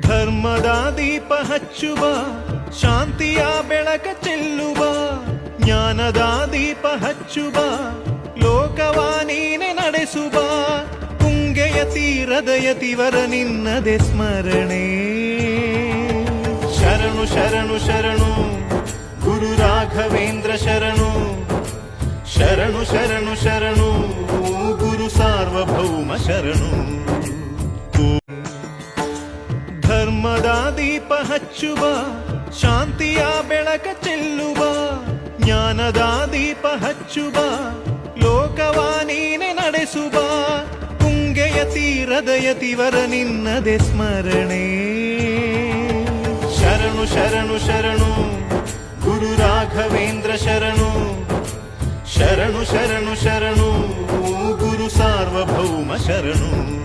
ಧರ್ಮದ ದೀಪ ಹಚ್ಚುವ, ಶಾಂತಿಯ ಬೆಳಕ ಚೆಲ್ಲುವ, ಜ್ಞಾನದ ದೀಪ ಹಚ್ಚುವ, ಲೋಕವ ನೀನೆ ನಡೆಸುವ, ತುಂಗೆಯ ತೀರದ ಯತಿವರ ನಿನ್ನದೆ ಸ್ಮರಣೆ. ಶರಣು ಶರಣು ಶರಣು ಗುರು ರಾಘವೇಂದ್ರ ಶರಣು, ಶರಣು ಶರಣು ಶರಣು ಗುರು ಸಾರ್ವಭೌಮ ಶರಣು. ಧರ್ಮದ ದೀಪ ಹಚ್ಚುವ, ಶಾಂತಿಯ ಬೆಳಕ ಚೆಲ್ಲುವ, ಜ್ಞಾನದ ದೀಪ ಹಚ್ಚುವ, ಲೋಕವ ನೀನೆ ನಡೆಸುವ, ತುಂಗೆಯ ತೀರದ ಯತಿವರ ನಿನ್ನದೆ ಸ್ಮರಣೆ. ಶರಣು ಶರಣು ಶರಣು ಗುರು ರಾಘವೇಂದ್ರ ಶರಣು, ಶರಣು ಶರಣು ಶರಣು ಗುರು ಸಾರ್ವಭೌಮ ಶರಣು.